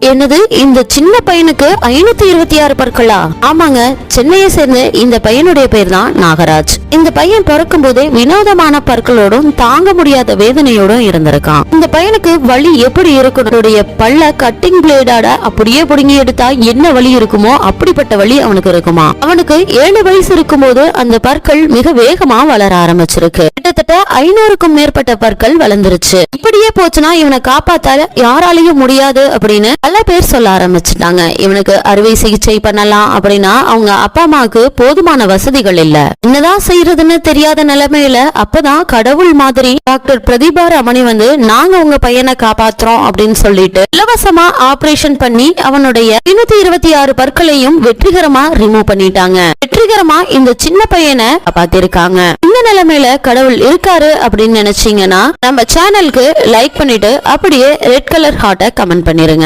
என்னது, இந்த சின்ன பையனுக்கு 526 பற்களா? ஆமாங்க, சென்னையை சேர்ந்த இந்த பையனுடைய பேர் தான் நாகராஜ். இந்த பையன் பிறக்கும் போதே வினோதமான பற்களோடும் தாங்க முடியாத வேதனையோடும் இருந்திருக்கான். இந்த பையனுக்கு வலி எப்படி இருக்கணும், பல்ல கட்டிங் பிளேடாட அப்படியே புடுங்கி எடுத்தா என்ன வலி இருக்குமோ அப்படிப்பட்ட வலி அவனுக்கு இருக்குமா. அவனுக்கு 7 வயசு இருக்கும் போது அந்த பற்கள் மிக வேகமா வளர ஆரம்பிச்சிருக்கு. கிட்டத்தட்ட 500க்கும் மேற்பட்ட பற்கள் வளர்ந்துருச்சு. இப்படியே போச்சுன்னா இவனை காப்பாத்த யாராலையும் முடியாது அப்படின்னு பல பேர் சொல்ல ஆரம்பிச்சுட்டாங்க. இவனுக்கு அறுவை சிகிச்சை பண்ணலாம் அப்படின்னா அவங்க அப்பா அம்மாவுக்கு போதுமான வசதிகள் இல்ல. என்னதான் செய்யறதுன்னு தெரியாத நிலைமையில அப்பதான் கடவுள் மாதிரி டாக்டர் பிரதீபா ரமணி வந்து நாங்க உங்க பையனை காப்பாத்துறோம் அப்படின்னு சொல்லிட்டு இலவசமா ஆபரேஷன் பண்ணி அவனுடைய 526 பற்களையும் வெற்றிகரமா ரிமூவ் பண்ணிட்டாங்க. வெற்றிகரமா இந்த சின்ன பையனை காப்பாத்திருக்காங்க. இந்த நிலைமையில கடவுள் இருக்காரு அப்படின்னு நினைச்சீங்கன்னா நம்ம சேனலுக்கு லைக் பண்ணிட்டு அப்படியே ரெட் கலர் ஹார்ட்டை கமெண்ட் பண்ணிருங்க.